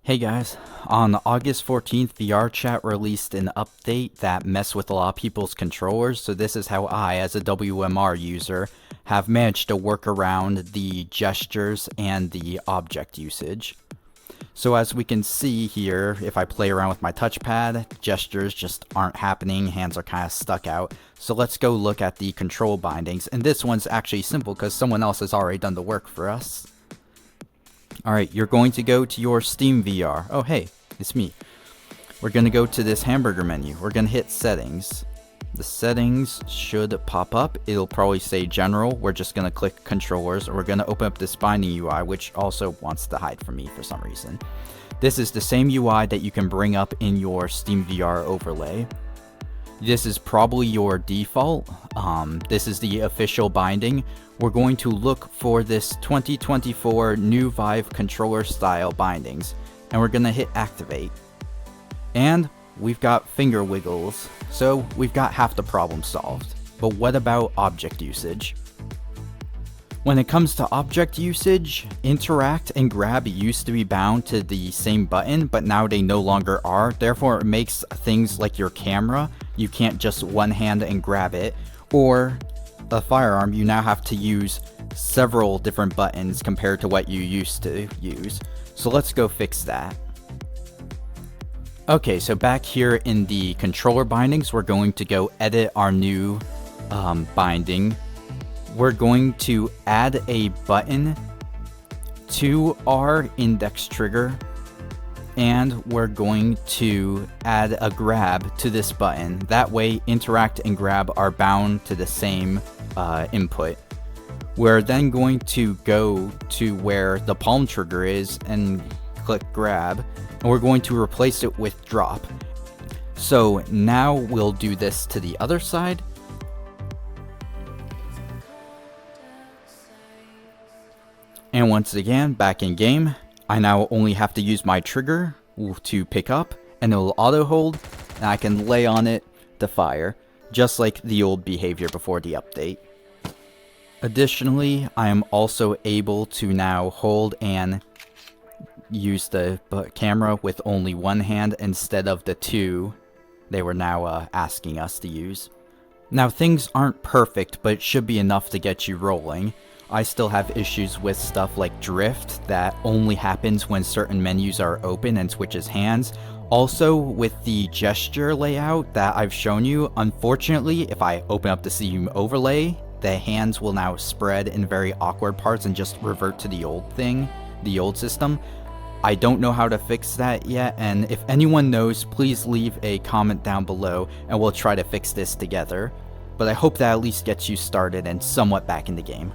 Hey guys, on August 14th, VRChat released an update that messed with a lot of people's controllers, so this is how I, as a WMR user, have managed to work around the gestures and the object usage. So as we can see here, if I play around with my touchpad, gestures just aren't happening, hands are kind of stuck out. So let's go look at the control bindings, and this one's actually simple because someone else has already done the work for us. Alright, you're going to go to your SteamVR. Oh hey, it's me. We're going to go to this hamburger menu. We're going to hit settings. The settings should pop up. It'll probably say general. We're just going to click controllers. We're going to open up this binding UI, which also wants to hide from me for some reason. This is the same UI that you can bring up in your SteamVR overlay. This is probably your default. This is the official binding. We're going to look for this 2024 new Vive controller style bindings, and we're going to hit activate. And we've got finger wiggles, so we've got half the problem solved. But what about object usage? When it comes to object usage, interact and grab used to be bound to the same button, but now they no longer are. Therefore, it makes things like your camera, you can't just one hand and grab it, or a firearm, you now have to use several different buttons compared to what you used to use. So let's go fix that. Okay, so back here in the controller bindings, we're going to go edit our new binding. We're going to add a button to our index trigger, and we're going to add a grab to this button. That way, interact and grab are bound to the same input. We're then going to go to where the palm trigger is and click grab, and we're going to replace it with drop. So now we'll do this to the other side. And once again, back in game, I now only have to use my trigger to pick up, and it'll auto hold, and I can lay on it to fire, just like the old behavior before the update. Additionally, I am also able to now hold and use the camera with only one hand instead of the two they were now asking us to use. Now, things aren't perfect, but it should be enough to get you rolling. I still have issues with stuff like drift that only happens when certain menus are open and switches hands. Also, with the gesture layout that I've shown you, unfortunately, if I open up the Steam overlay, the hands will now spread in very awkward parts and just revert to the old thing, the old system. I don't know how to fix that yet, and if anyone knows, please leave a comment down below and we'll try to fix this together. But I hope that at least gets you started and somewhat back in the game.